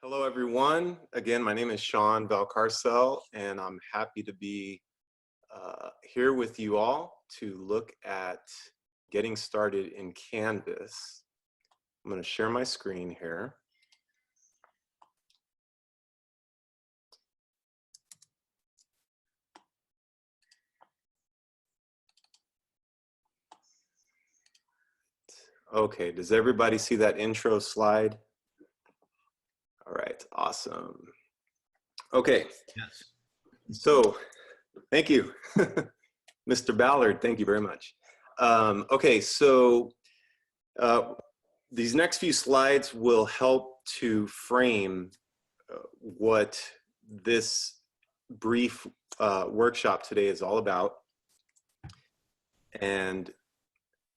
Hello, everyone. Again, my name is Sean Valcarcel, and I'm happy to be here with you all to look at getting started in Canvas. I'm going to share my screen here. Okay, does everybody see that intro slide? All right, awesome. Okay. Yes. So, thank you. Mr. Ballard, thank you very much. Okay, so these next few slides will help to frame what this brief workshop today is all about. And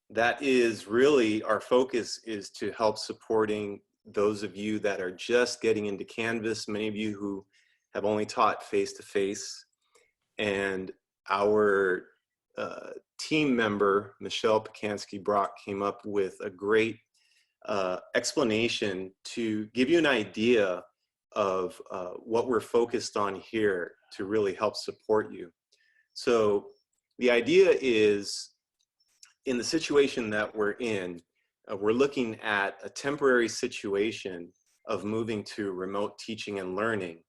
that is really our focus, is to help supporting those of you that are just getting into Canvas, many of you who have only taught face-to-face. And our team member, Michelle Pacansky-Brock, came up with a great explanation to give you an idea of what we're focused on here to really help support you. So the idea is, in the situation that we're in, we're looking at a temporary situation of moving to remote teaching and learning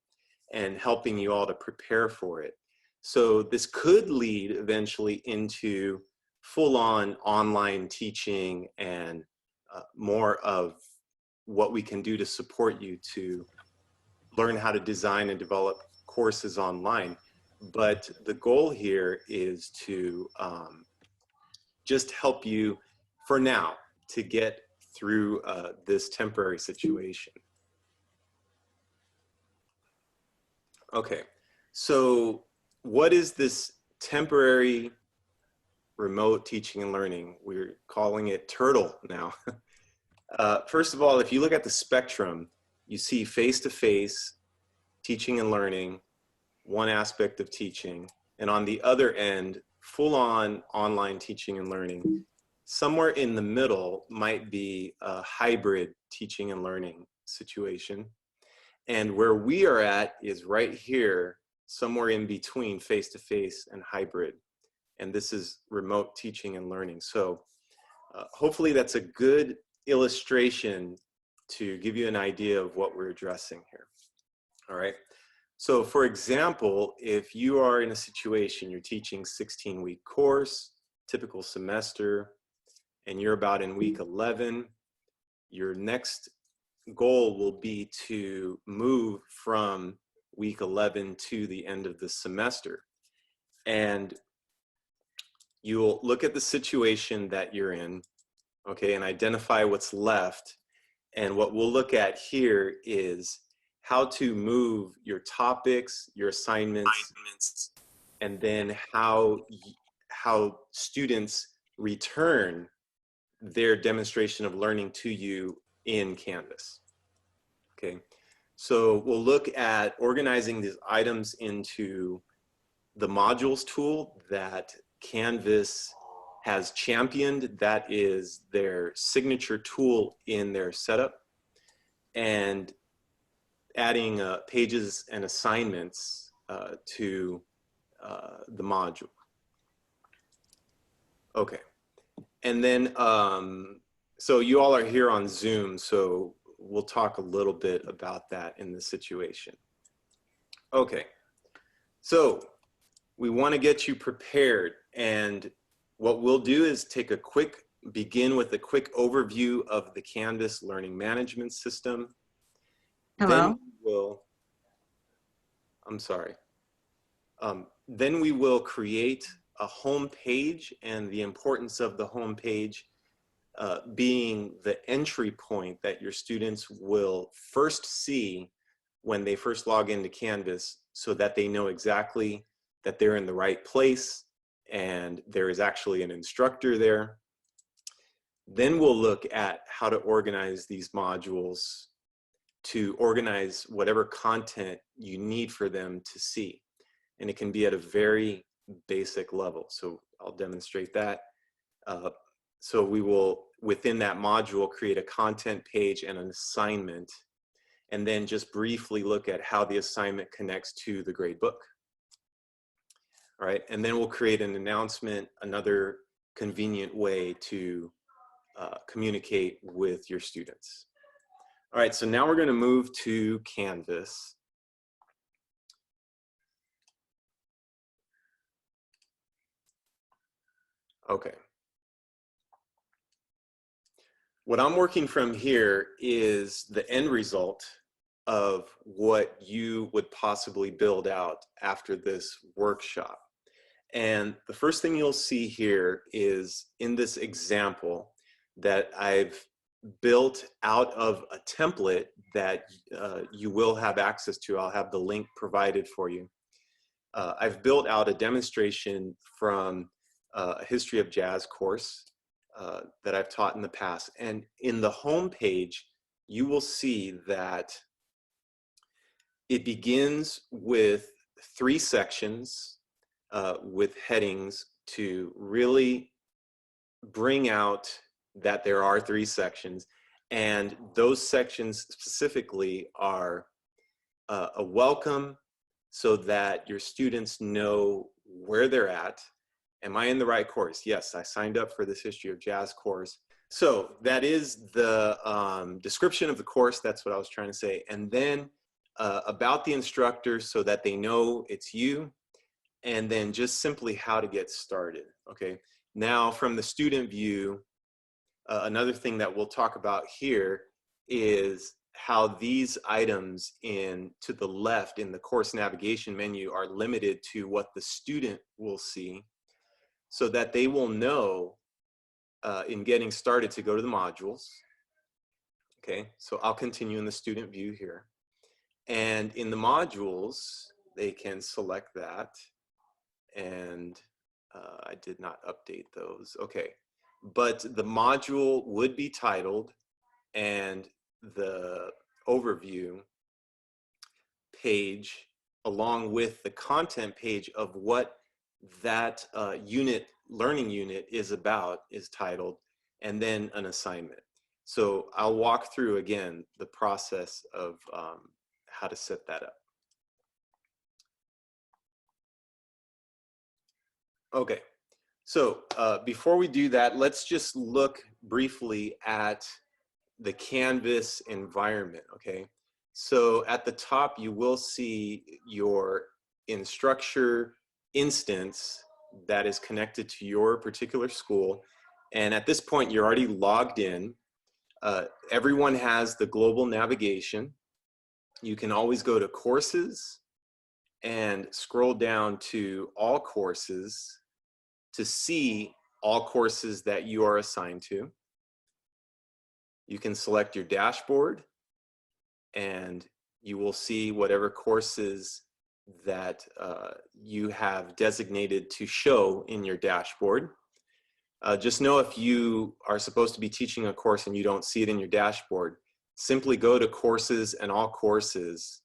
and helping you all to prepare for it. So this could lead eventually into full-on online teaching and more of what we can do to support you to learn how to design and develop courses online. But the goal here is to just help you for now to get through this temporary situation. Okay, so what is this temporary remote teaching and learning? We're calling it Turtle now. First of all, if you look at the spectrum, you see face-to-face teaching and learning, one aspect of teaching, and on the other end, full-on online teaching and learning. Somewhere in the middle might be a hybrid teaching and learning situation. And where we are at is right here, somewhere in between face-to-face and hybrid. And this is remote teaching and learning. So hopefully that's a good illustration to give you an idea of what we're addressing here. All right. So for example, if you are in a situation, you're teaching 16-week course, typical semester, and you're about in week 11, your next goal will be to move from week 11 to the end of the semester. And you'll look at the situation that you're in, okay, and identify what's left. And what we'll look at here is how to move your topics, your assignments, and then how students return their demonstration of learning to you in Canvas. Okay, so we'll look at organizing these items into the modules tool that Canvas has championed. That is their signature tool in their setup, and adding pages and assignments to the module. Okay, and then so you all are here on Zoom, so we'll talk a little bit about that in the situation. Okay, so we want to get you prepared, and what we'll do is begin with a quick overview of the Canvas learning management system. Hello? Then we will create a home page, and the importance of the home page being the entry point that your students will first see when they first log into Canvas, so that they know exactly that they're in the right place and there is actually an instructor there. Then we'll look at how to organize these modules to organize whatever content you need for them to see. And it can be at a very basic level. So I'll demonstrate that. So we will, within that module, create a content page and an assignment. and then just briefly look at how the assignment connects to the grade book. All right, and then we'll create an announcement, another convenient way to communicate with your students. All right, so now we're going to move to Canvas. Okay. What I'm working from here is the end result of what you would possibly build out after this workshop. And the first thing you'll see here is in this example that I've built out of a template that you will have access to. I'll have the link provided for you. I've built out a demonstration from a history of jazz course that I've taught in the past. And in the home page, you will see that it begins with 3 sections with headings to really bring out that there are 3 sections. And those sections specifically are a welcome so that your students know where they're at. Am I in the right course? Yes, I signed up for this history of jazz course. So that is the description of the course. That's what I was trying to say. And then about the instructor so that they know it's you. And then just simply how to get started. Okay. Now from the student view, another thing that we'll talk about here is how these items to the left in the course navigation menu are limited to what the student will see, so that they will know in getting started to go to the modules. Okay, so I'll continue in the student view here. And in the modules, they can select that. And I did not update those. Okay, but the module would be titled, and the overview page along with the content page of what that learning unit is about is titled, and then an assignment. So I'll walk through again the process of how to set that up. Okay, so before we do that, let's just look briefly at the Canvas environment, okay? So at the top, you will see your instructor instance that is connected to your particular school. And at this point, you're already logged in. Everyone has the global navigation. You can always go to courses and scroll down to all courses to see all courses that you are assigned to. You can select your dashboard and you will see whatever courses that you have designated to show in your dashboard. Just know if you are supposed to be teaching a course and you don't see it in your dashboard, simply go to courses and all courses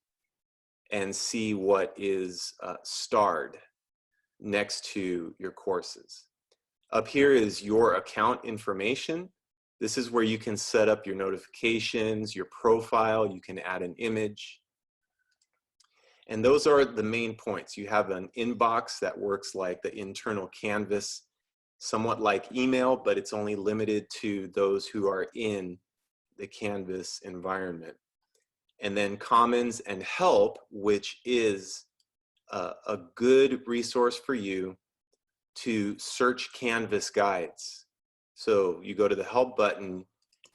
and see what is starred next to your courses. Up here is your account information. This is where you can set up your notifications, your profile, you can add an image. And those are the main points. You have an inbox that works like the internal Canvas, somewhat like email, but it's only limited to those who are in the Canvas environment. And then Commons and Help, which is a good resource for you to search Canvas guides. So you go to the Help button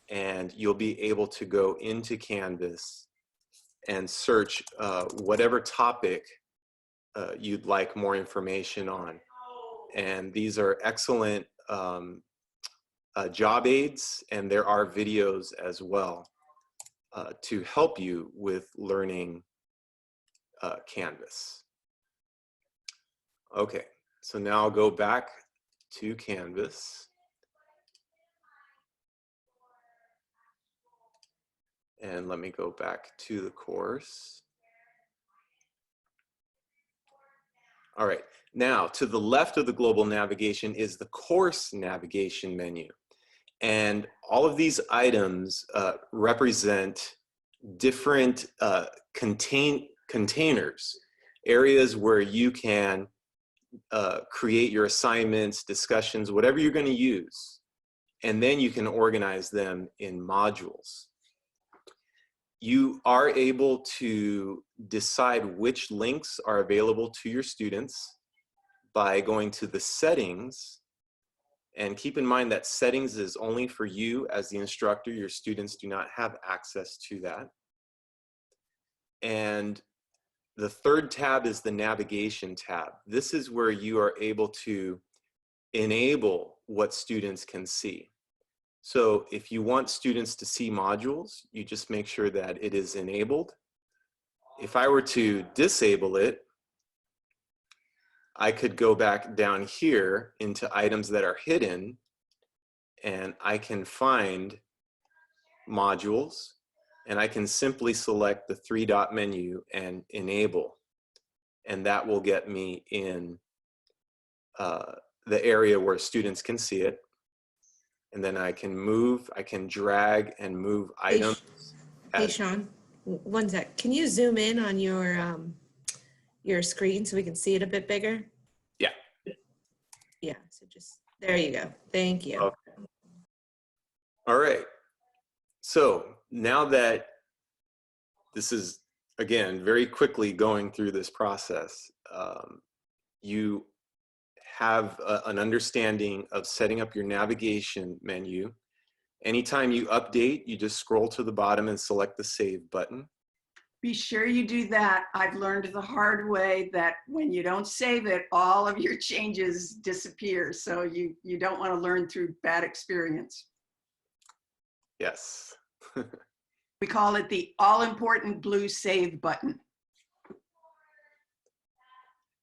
and you'll be able to go into Canvas and search whatever topic you'd like more information on. And these are excellent job aids, and there are videos as well to help you with learning Canvas. Okay, so now I'll go back to Canvas. And let me go back to the course. All right, now to the left of the global navigation is the course navigation menu. And all of these items represent different containers, areas where you can create your assignments, discussions, whatever you're going to use, and then you can organize them in modules. You are able to decide which links are available to your students by going to the settings. And keep in mind that settings is only for you as the instructor. Your students do not have access to that. And the third tab is the navigation tab. This is where you are able to enable what students can see. So if you want students to see modules, you just make sure that it is enabled. If I were to disable it, I could go back down here into items that are hidden, and I can find modules, and I can simply select the 3-dot menu and enable, and that will get me in the area where students can see it. And then I can move, I can drag and move items. Hey, Sean, one sec. Can you zoom in on your screen so we can see it a bit bigger? Yeah. Yeah, so just, there you go. Thank you. Okay. All right. So now that this is, again, very quickly going through this process, you have an understanding of setting up your navigation menu. Anytime you update, you just scroll to the bottom and select the Save button. Be sure you do that. I've learned the hard way that when you don't save it, all of your changes disappear. So you don't want to learn through bad experience. Yes. We call it the all-important blue Save button.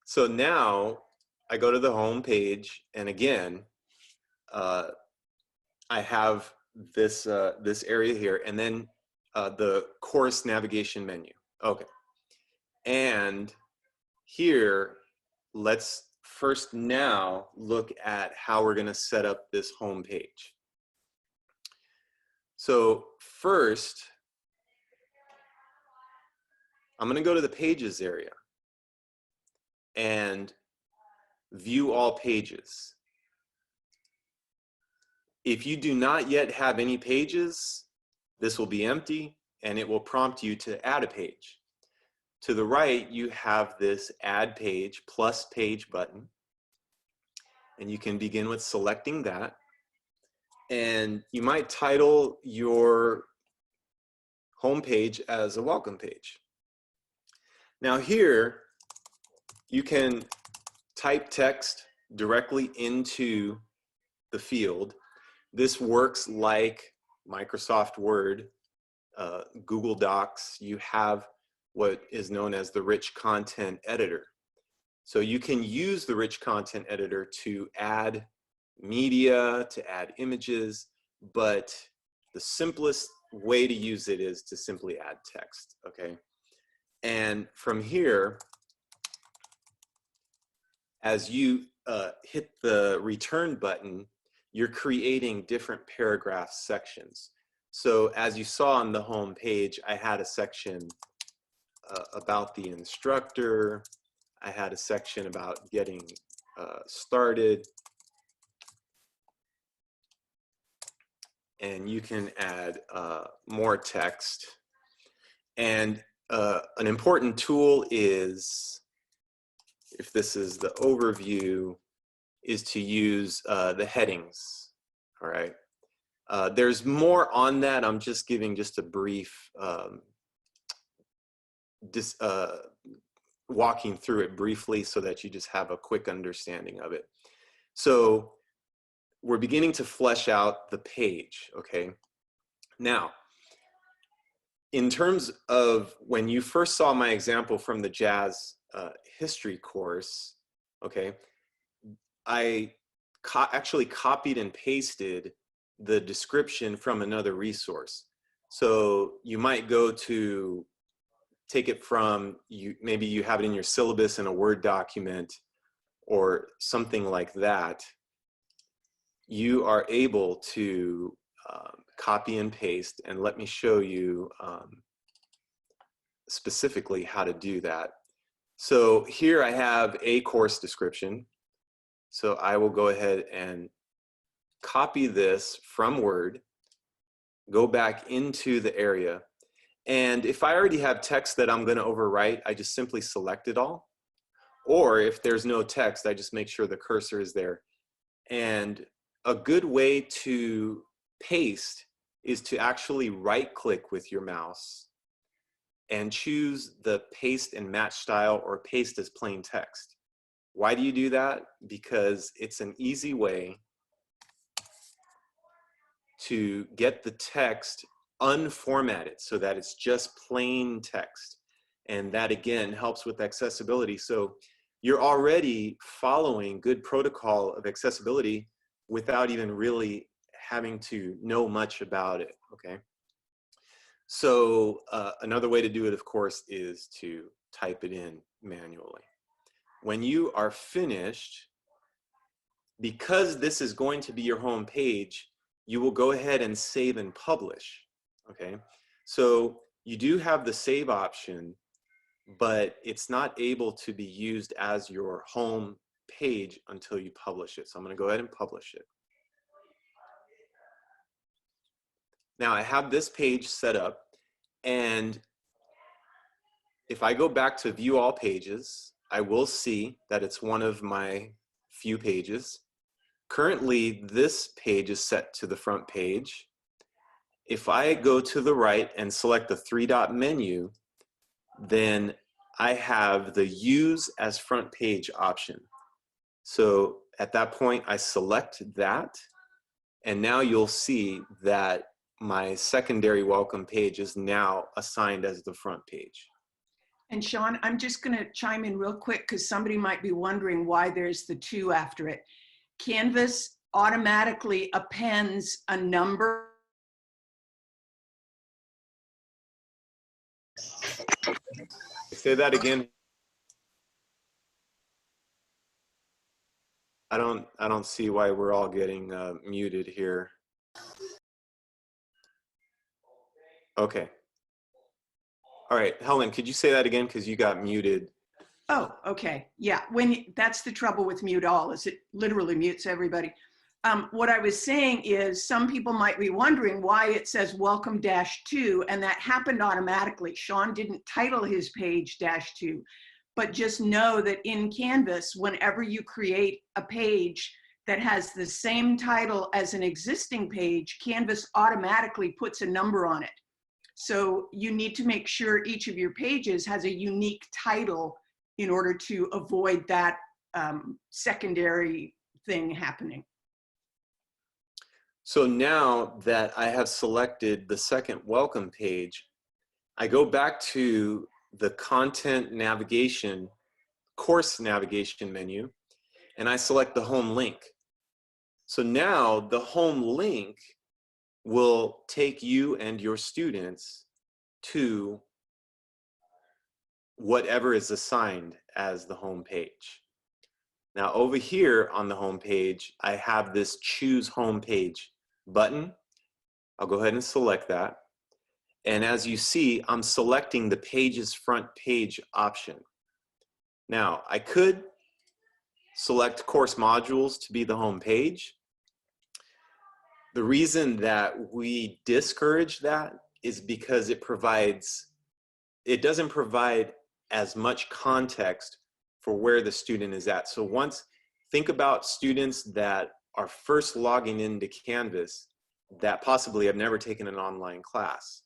So now I go to the home page, and again, I have this this area here, and then the course navigation menu. Okay, and here, let's first now look at how we're going to set up this home page. So first, I'm going to go to the Pages area and view all pages. If you do not yet have any pages, this will be empty and it will prompt you to add a page. To the right, you have this Add Page plus Page button, and you can begin with selecting that. And you might title your home page as a welcome page. Now here, you can type text directly into the field. This works like Microsoft Word, Google Docs. You have what is known as the rich content editor. So you can use the rich content editor to add media, to add images, but the simplest way to use it is to simply add text, okay? And from here, as you hit the return button, you're creating different paragraph sections. So as you saw on the home page, I had a section about the instructor. I had a section about getting started. And you can add more text. And an important tool is, if this is the overview, is to use the headings, all right? There's more on that. I'm just giving just a brief, walking through it briefly so that you just have a quick understanding of it. So we're beginning to flesh out the page, okay? Now, in terms of when you first saw my example from the jazz history course, okay, I actually copied and pasted the description from another resource. So you might go to take it from, maybe you have it in your syllabus in a Word document or something like that. You are able to copy and paste, and let me show you specifically how to do that. So here I have a course description. So I will go ahead and copy this from Word, go back into the area. And if I already have text that I'm going to overwrite, I just simply select it all. Or if there's no text, I just make sure the cursor is there. And a good way to paste is to actually right-click with your mouse and choose the paste and match style or paste as plain text. Why do you do that? Because it's an easy way to get the text unformatted so that it's just plain text. And that again helps with accessibility. So you're already following good protocol of accessibility without even really having to know much about it, okay? So another way to do it, of course, is to type it in manually. When you are finished, because this is going to be your home page, you will go ahead and save and publish, okay? So you do have the save option, but it's not able to be used as your home page until you publish it. So I'm going to go ahead and publish it. Now I have this page set up, and if I go back to view all pages, I will see that it's one of my few pages. Currently, this page is set to the front page. If I go to the right and select the three-dot menu, then I have the use as front page option. So at that point, I select that, and now you'll see that my secondary welcome page is now assigned as the front page. And Sean, I'm just going to chime in real quick because somebody might be wondering why there's the 2 after it. Canvas automatically appends a number. Say that again. I don't see why we're all getting muted here. Okay. All right, Helen, could you say that again because you got muted? Oh, okay. Yeah, that's the trouble with mute all, is it literally mutes everybody. What I was saying is some people might be wondering why it says welcome -2, and that happened automatically. Sean didn't title his page -2, but just know that in Canvas, whenever you create a page that has the same title as an existing page, Canvas automatically puts a number on it. So you need to make sure each of your pages has a unique title in order to avoid that secondary thing happening. So now that I have selected the second welcome page, I go back to the content navigation, course navigation menu, and I select the home link. So now the home link will take you and your students to whatever is assigned as the home page. Now over here on the home page, I have this choose home page button. I'll go ahead and select that. And as you see, I'm selecting the page's front page option. Now I could select course modules to be the home page. The reason that we discourage that is because it doesn't provide as much context for where the student is at. So think about students that are first logging into Canvas that possibly have never taken an online class.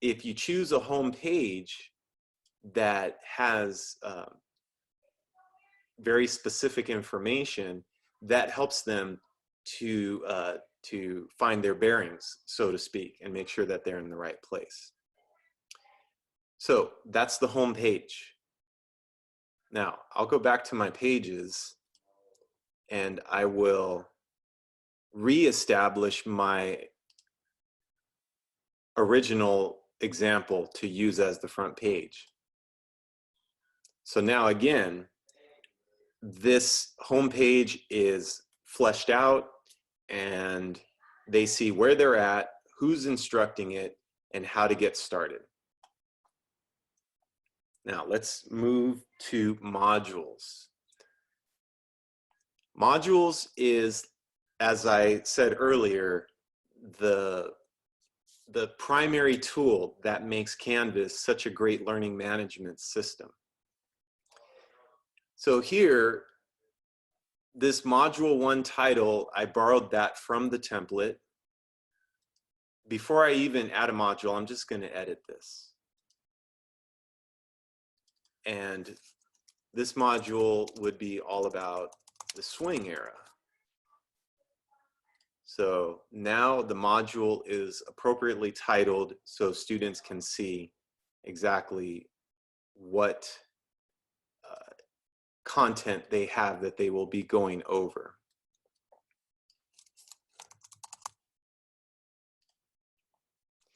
If you choose a home page that has very specific information, that helps them to find their bearings, so to speak, and make sure that they're in the right place. So that's the home page. Now I'll go back to my pages and I will reestablish my original example to use as the front page. So now again, this home page is fleshed out and they see where they're at, who's instructing it, and how to get started. Now let's move to modules. Modules is, as I said earlier, the primary tool that makes Canvas such a great learning management system. So here, this module 1 title, I borrowed that from the template. Before I even add a module, I'm just going to edit this. And this module would be all about the swing era. So now the module is appropriately titled so students can see exactly what content they have that they will be going over.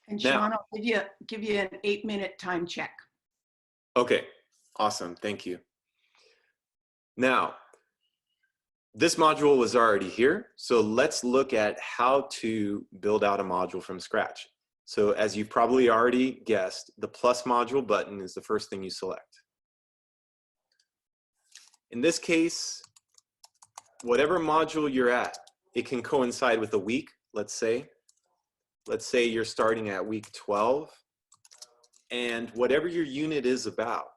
And Now, Sean, I'll give you an 8-minute time check. okay, awesome, thank you. Now, this module was already here, so let's look at how to build out a module from scratch. So as you've probably already guessed, the plus module button is the first thing you select. In this case, whatever module you're at, it can coincide with a week, let's say. Let's say you're starting at week 12, and whatever your unit is about,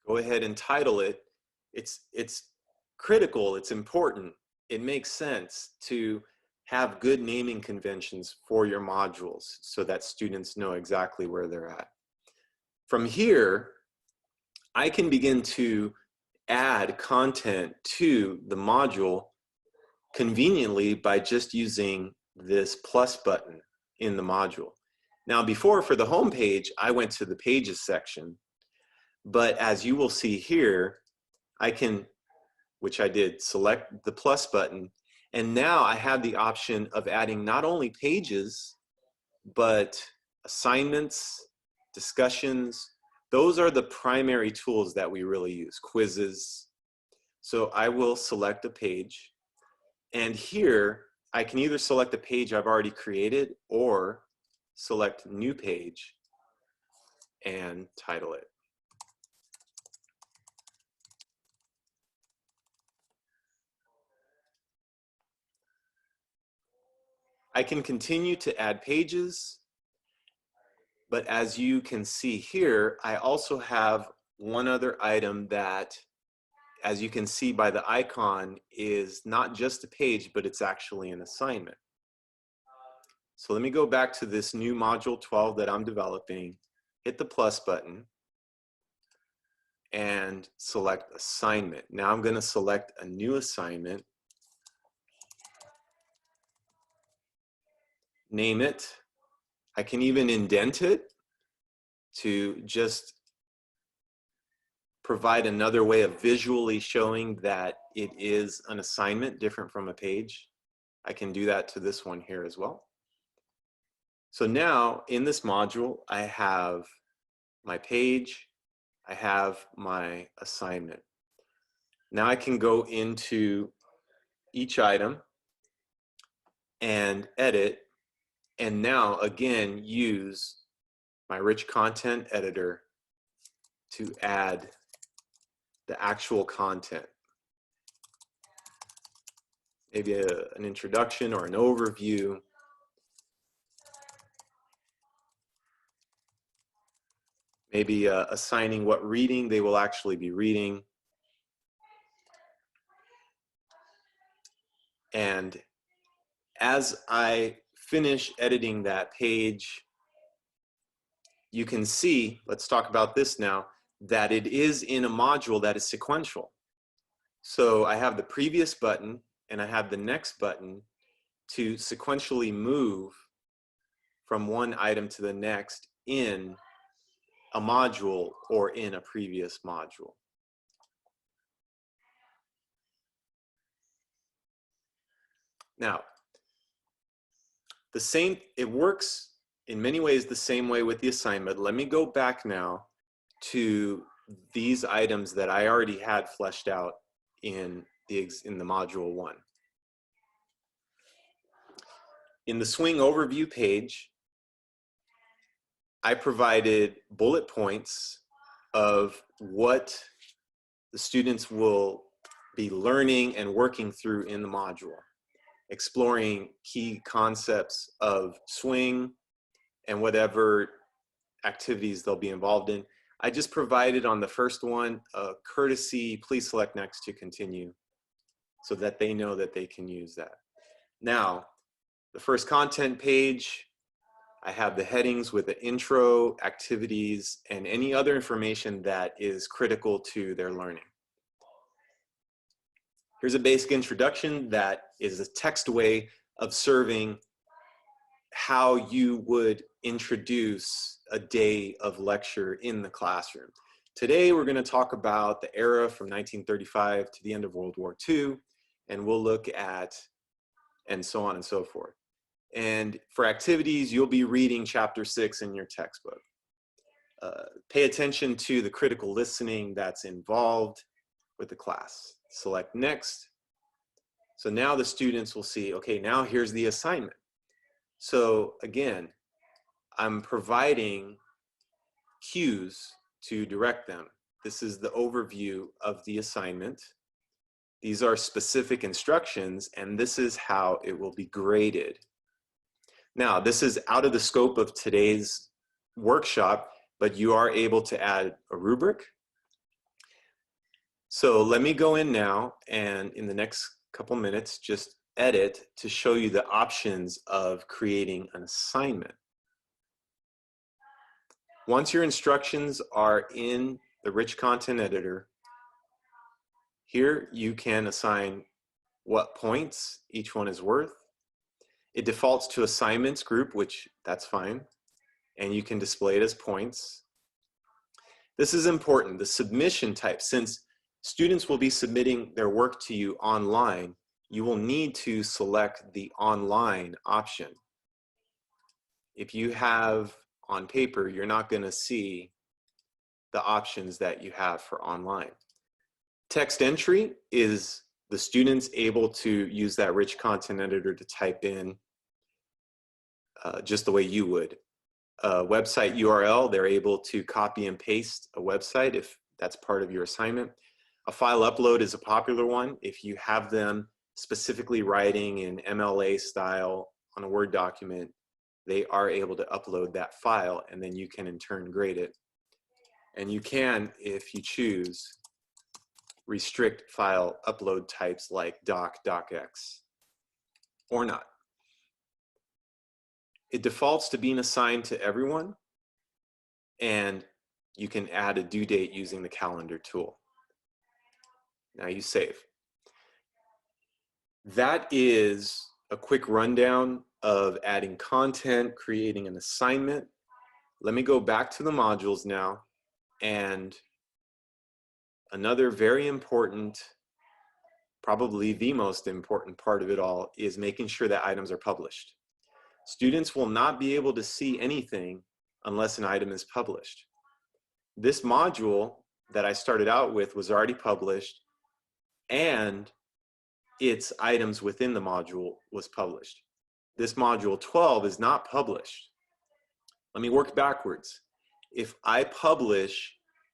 go ahead and title it. It's critical, it's important. It makes sense to have good naming conventions for your modules so that students know exactly where they're at. From here, I can begin to add content to the module conveniently by just using this plus button in the module. Now before, for the home page, I went to the pages section, but as you will see here, I can, which I did, select the plus button, and now I have the option of adding not only pages, but assignments, discussions. Those are the primary tools that we really use, quizzes. So I will select a page, and here I can either select a page I've already created or select new page and title it. I can continue to add pages, but as you can see here, I also have one other item that, as you can see by the icon, is not just a page, but it's actually an assignment. So let me go back to this new module 12 that I'm developing, hit the plus button, and select assignment. Now I'm going to select a new assignment, name it. I can even indent it to just provide another way of visually showing that it is an assignment different from a page. I can do that to this one here as well. So now in this module, I have my page, I have my assignment. Now I can go into each item and edit, and now again use my rich content editor to add the actual content. Maybe an introduction or an overview. Maybe assigning what reading they will actually be reading. And as I finish editing that page, you can see, let's talk about this now, that it is in a module that is sequential. So I have the previous button and I have the next button to sequentially move from one item to the next in a module or in a previous module. Now, it works in many ways the same way with the assignment. Let me go back now to these items that I already had fleshed out in the module 1. In the swing overview page, I provided bullet points of what the students will be learning and working through in the module, exploring key concepts of swing and whatever activities they'll be involved in. I just provided on the first one a courtesy, please select next to continue, so that they know that they can use that. Now, the first content page, I have the headings with the intro, activities, and any other information that is critical to their learning. Here's a basic introduction that is a text way of serving how you would introduce a day of lecture in the classroom. Today, we're going to talk about the era from 1935 to the end of World War II, and we'll look at, and so on and so forth. And for activities, you'll be reading chapter 6 in your textbook. Pay attention to the critical listening that's involved with the class. Select next. So now the students will see, okay, now here's the assignment. So again, I'm providing cues to direct them. This is the overview of the assignment. These are specific instructions, and this is how it will be graded. Now, this is out of the scope of today's workshop, but you are able to add a rubric. So let me go in now, and in the next couple minutes, just edit to show you the options of creating an assignment. Once your instructions are in the rich content editor, here you can assign what points each one is worth. It defaults to assignments group, which that's fine, and you can display it as points. This is important, the submission type. Since students will be submitting their work to you online, you will need to select the online option. If you have on paper, you're not going to see the options that you have for online. Text entry is the students able to use that rich content editor to type in just the way you would. A website URL, they're able to copy and paste a website if that's part of your assignment. A file upload is a popular one. If you have them specifically writing in MLA style on a Word document, they are able to upload that file, and then you can in turn grade it. And you can, if you choose, restrict file upload types like doc, docx, or not. It defaults to being assigned to everyone, and you can add a due date using the calendar tool. Now you save. That is a quick rundown of adding content, creating an assignment. Let me go back to the modules now, and another very important, probably the most important part of it all, is making sure that items are published. Students will not be able to see anything unless an item is published. This module that I started out with was already published, and its items within the module was published. This module 12 is not published. Let me work backwards. If I publish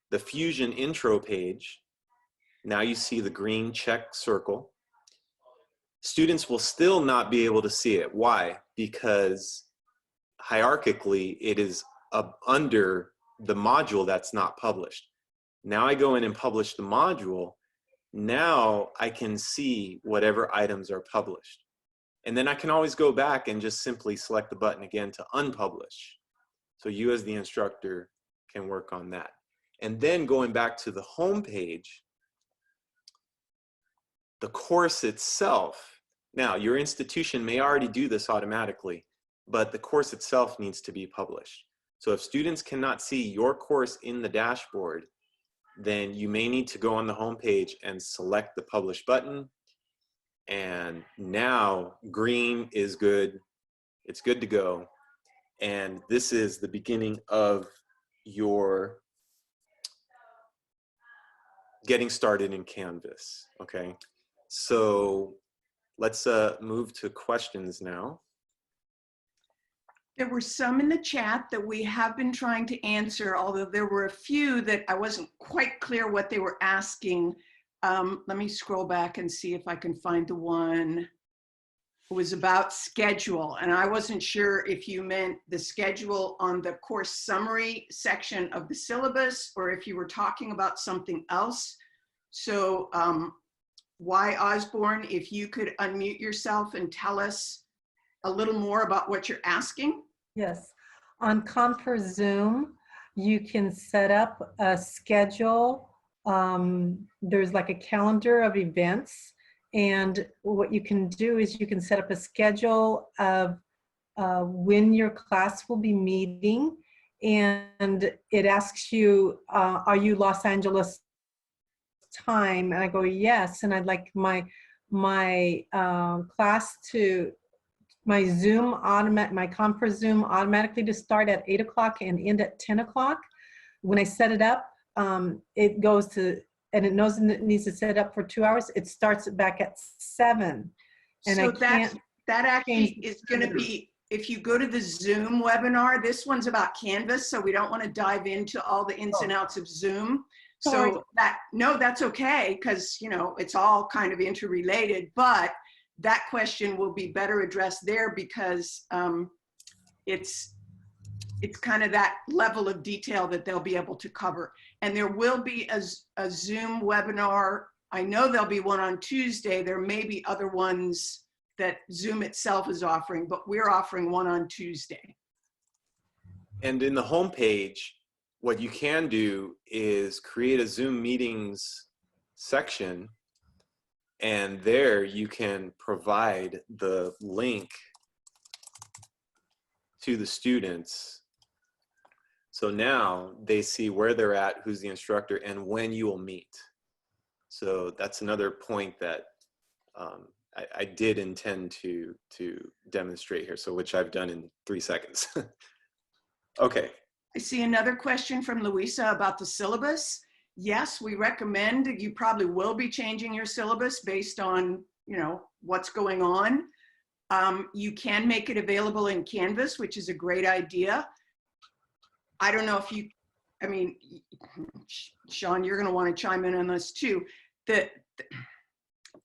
the Fusion intro page, now you see the green check circle. Students will still not be able to see it. Why? Because hierarchically, it is under the module that's not published. Now I go in and publish the module. Now I can see whatever items are published. And then I can always go back and just simply select the button again to unpublish. So you as the instructor can work on that. And then going back to the home page, the course itself, now your institution may already do this automatically, but the course itself needs to be published. So if students cannot see your course in the dashboard, then you may need to go on the home page and select the publish button. And now green is good. It's good to go. And this is the beginning of your getting started in Canvas, okay? So let's move to questions now. There were some in the chat that we have been trying to answer, although there were a few that I wasn't quite clear what they were asking. Let me scroll back and see if I can find the one. It was about schedule, and I wasn't sure if you meant the schedule on the course summary section of the syllabus or if you were talking about something else. So Y. Osborne, if you could unmute yourself and tell us a little more about what you're asking. Yes, on Confer Zoom, you can set up a schedule. There's like a calendar of events, and what you can do is you can set up a schedule of when your class will be meeting, and it asks you, are you Los Angeles time? And I go, yes, and I'd like my class to, my Zoom my Confer Zoom automatically to start at 8 o'clock and end at 10 o'clock. When I set it up, it goes to, and it knows it needs to set it up for 2 hours. It starts back at 7. And So I that actually is going to be, if you go to the Zoom webinar, this one's about Canvas, so we don't want to dive into all the ins and outs of Zoom. Sorry. So no, that's okay, because it's all kind of interrelated, but that question will be better addressed there because it's kind of that level of detail that they'll be able to cover. And there will be a Zoom webinar. I know there'll be one on Tuesday. There may be other ones that Zoom itself is offering, but we're offering one on Tuesday. And in the homepage, what you can do is create a Zoom meetings section, and there you can provide the link to the students. So now they see where they're at, who's the instructor, and when you will meet. So that's another point that I did intend to demonstrate here, so which I've done in 3 seconds. Okay. I see another question from Louisa about the syllabus. Yes, we recommend, you probably will be changing your syllabus based on, what's going on. You can make it available in Canvas, which is a great idea. I don't know if you, Sean, you're going to want to chime in on this too.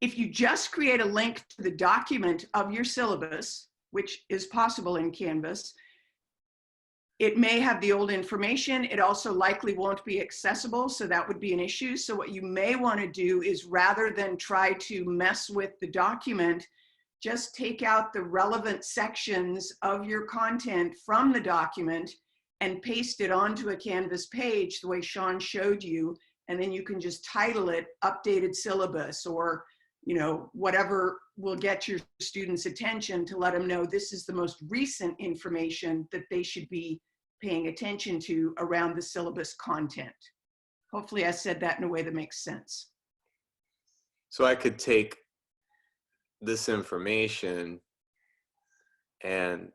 If you just create a link to the document of your syllabus, which is possible in Canvas, it may have the old information. It also likely won't be accessible, so that would be an issue. So what you may want to do is, rather than try to mess with the document, just take out the relevant sections of your content from the document and paste it onto a Canvas page the way Sean showed you, and then you can just title it Updated Syllabus, or whatever will get your students' attention to let them know this is the most recent information that they should be paying attention to around the syllabus content. Hopefully I said that in a way that makes sense. So I could take this information and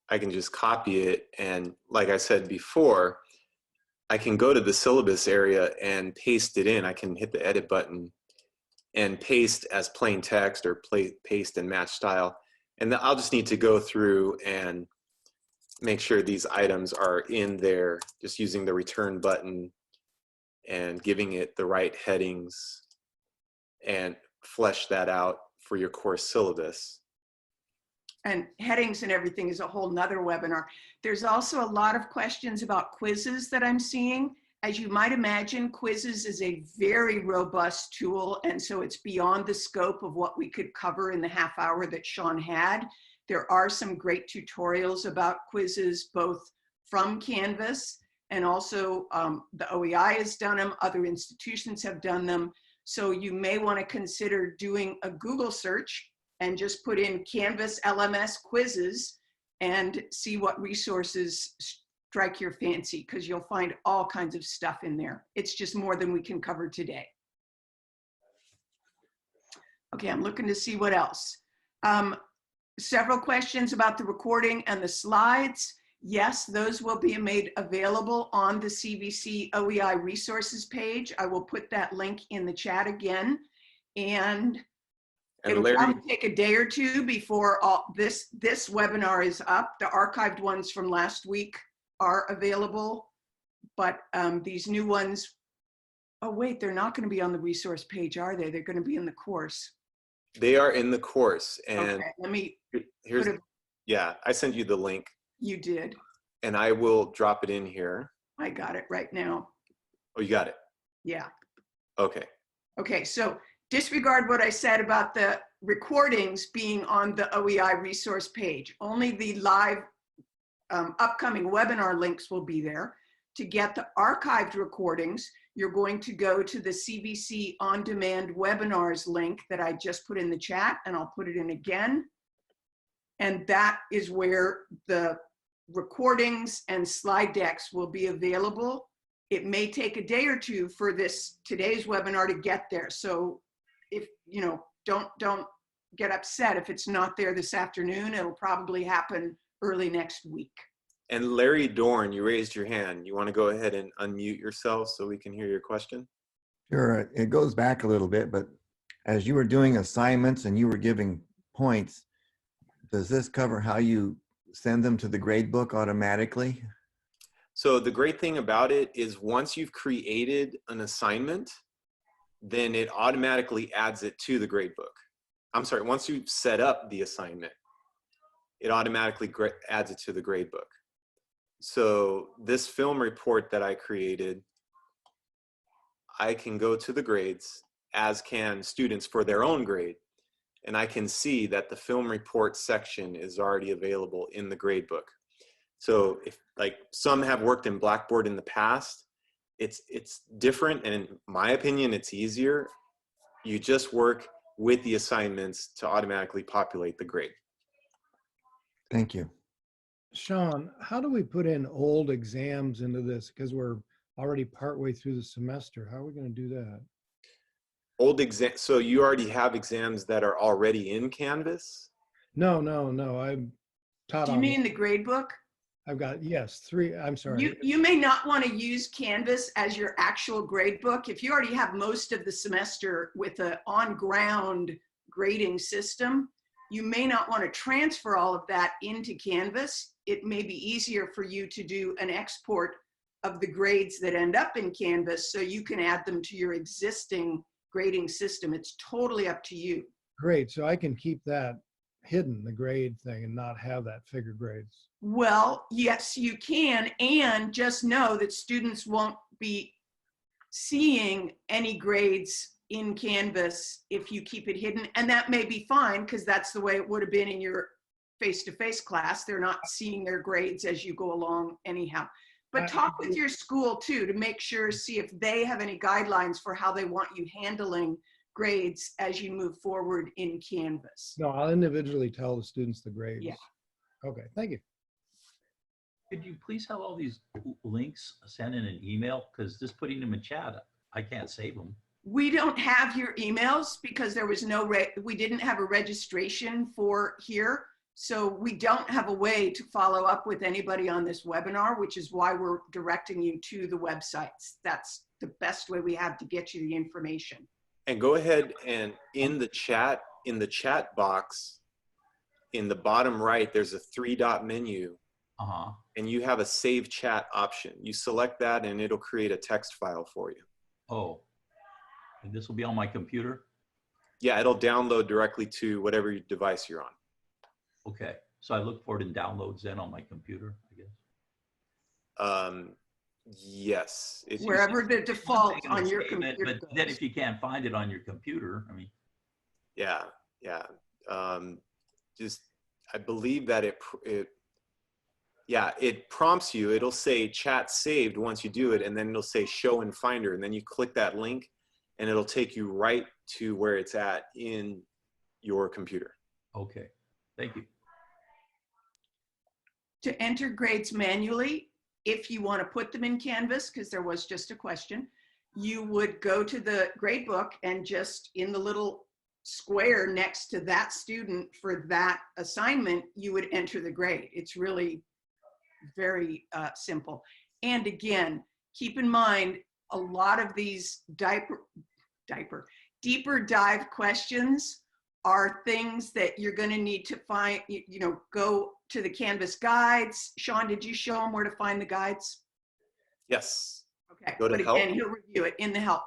I can just copy it, and like I said before, I can go to the syllabus area and paste it in. I can hit the edit button and paste as plain text or paste in match style. And then I'll just need to go through and make sure these items are in there, just using the return button and giving it the right headings, and flesh that out for your course syllabus. And headings and everything is a whole nother webinar. There's also a lot of questions about quizzes that I'm seeing. As you might imagine, quizzes is a very robust tool, and so it's beyond the scope of what we could cover in the half hour that Sean had. There are some great tutorials about quizzes, both from Canvas and also the OEI has done them, other institutions have done them. So you may want to consider doing a Google search and just put in Canvas LMS quizzes and see what resources strike your fancy, because you'll find all kinds of stuff in there. It's just more than we can cover today. Okay, I'm looking to see what else. Several questions about the recording and the slides. Yes, those will be made available on the CVC OEI resources page. I will put that link in the chat again. And And It'll Larry, probably take a day or two before all this webinar is up. The archived ones from last week are available, but these new ones, oh wait, they're not going to be on the resource page, are they? They're going to be in the course. they are in the course, and Okay, let me here's, put it, yeah, I sent you the link, you did. and I will drop it in here. I got it right now. Oh, you got it. Yeah. Okay. Okay, so disregard what I said about the recordings being on the OEI resource page. Only the live upcoming webinar links will be there. To get the archived recordings, you're going to go to the CVC On Demand Webinars link that I just put in the chat, and I'll put it in again. And that is where the recordings and slide decks will be available. It may take a day or two for today's webinar to get there. So if, you know, don't get upset if it's not there this afternoon. It'll probably happen early next week. And Larry Dorn, you raised your hand. You want to go ahead and unmute yourself so we can hear your question? Sure, it goes back a little bit, but as you were doing assignments and you were giving points, does this cover how you send them to the grade book automatically? So the great thing about it is once you've created an assignment, then it automatically adds it to the gradebook. I'm sorry, once you've set up the assignment, it automatically adds it to the gradebook. So this film report that I created, I can go to the grades, as can students for their own grade, and I can see that the film report section is already available in the gradebook. So if, like, some have worked in Blackboard in the past, it's different, and in my opinion, it's easier. You just work with the assignments to automatically populate the grade. Thank you. Sean, how do we put in old exams into this? Because we're already partway through the semester. How are we going to do that? Old exam, so you already have exams that are already in Canvas? No. I'm taught Do you on. mean the gradebook? I've got, yes, 3. I'm sorry. You may not want to use Canvas as your actual grade book. If you already have most of the semester with an on-ground grading system, you may not want to transfer all of that into Canvas. It may be easier for you to do an export of the grades that end up in Canvas so you can add them to your existing grading system. It's totally up to you. Great. So I can keep that hidden, the grade thing, and not have that figure grades. Well, yes, you can, and just know that students won't be seeing any grades in Canvas if you keep it hidden, and that may be fine because that's the way it would have been in your face-to-face class. They're not seeing their grades as you go along anyhow. But talk with your school too to make sure, see if they have any guidelines for how they want you handling grades as you move forward in Canvas. No, I'll individually tell the students the grades. Yeah. Okay, thank you. Could you please have all these links sent in an email? Because just putting them in chat, I can't save them. We don't have your emails because there was no, we didn't have a registration for here. So we don't have a way to follow up with anybody on this webinar, which is why we're directing you to the websites. That's the best way we have to get you the information. And go ahead and in the chat box, in the bottom right, there's a 3-dot menu. And you have a save chat option. You select that and it'll create a text file for you. Oh, and this will be on my computer? Yeah, it'll download directly to whatever device you're on. Okay, so I look for it in downloads then on my computer, I guess. Yes. Wherever the default on your computer. But then if you can't find it on your computer, I mean. Yeah. Just, I believe that it prompts you. It'll say chat saved once you do it, and then it'll say show in Finder, and then you click that link and it'll take you right to where it's at in your computer. Okay, thank you. To enter grades manually, if you want to put them in Canvas, because there was just a question, you would go to the grade book and just in the little square next to that student for that assignment, you would enter the grade. It's really very simple. And again, keep in mind, a lot of these deeper dive questions are things that you're going to need to find, you know, go to the Canvas guides. Sean, did you show them where to find the guides? Yes. Okay, Go to but help again, he'll review it in the help.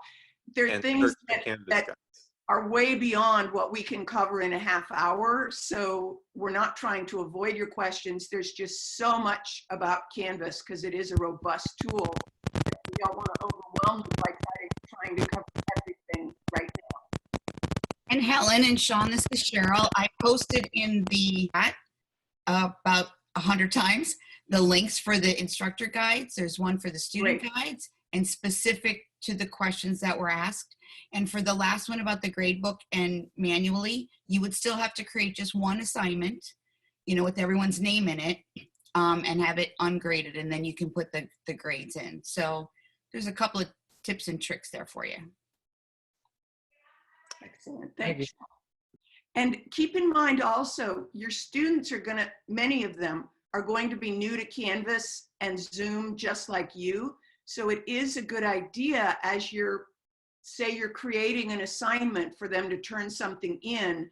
There are and things search the Canvas that guides. are way beyond what we can cover in a half hour. So we're not trying to avoid your questions. There's just so much about Canvas because it is a robust tool. We don't want to overwhelm you by trying to cover everything right now. And Helen and Sean, this is Cheryl. I posted in the chat about 100 times the links for the instructor guides. There's one for the student guides and specific to the questions that were asked. And for the last one about the grade book and manually, you would still have to create just one assignment, you know, with everyone's name in it, and have it ungraded, and then you can put the grades in. So there's a couple of tips and tricks there for you. Excellent, thanks. And keep in mind also, your students are gonna, many of them are going to be new to Canvas and Zoom just like you. So it is a good idea as you're, say you're creating an assignment for them to turn something in,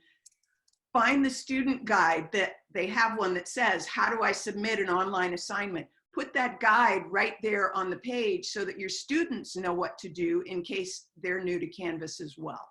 find the student guide that they have one that says, how do I submit an online assignment? Put that guide right there on the page so that your students know what to do in case they're new to Canvas as well.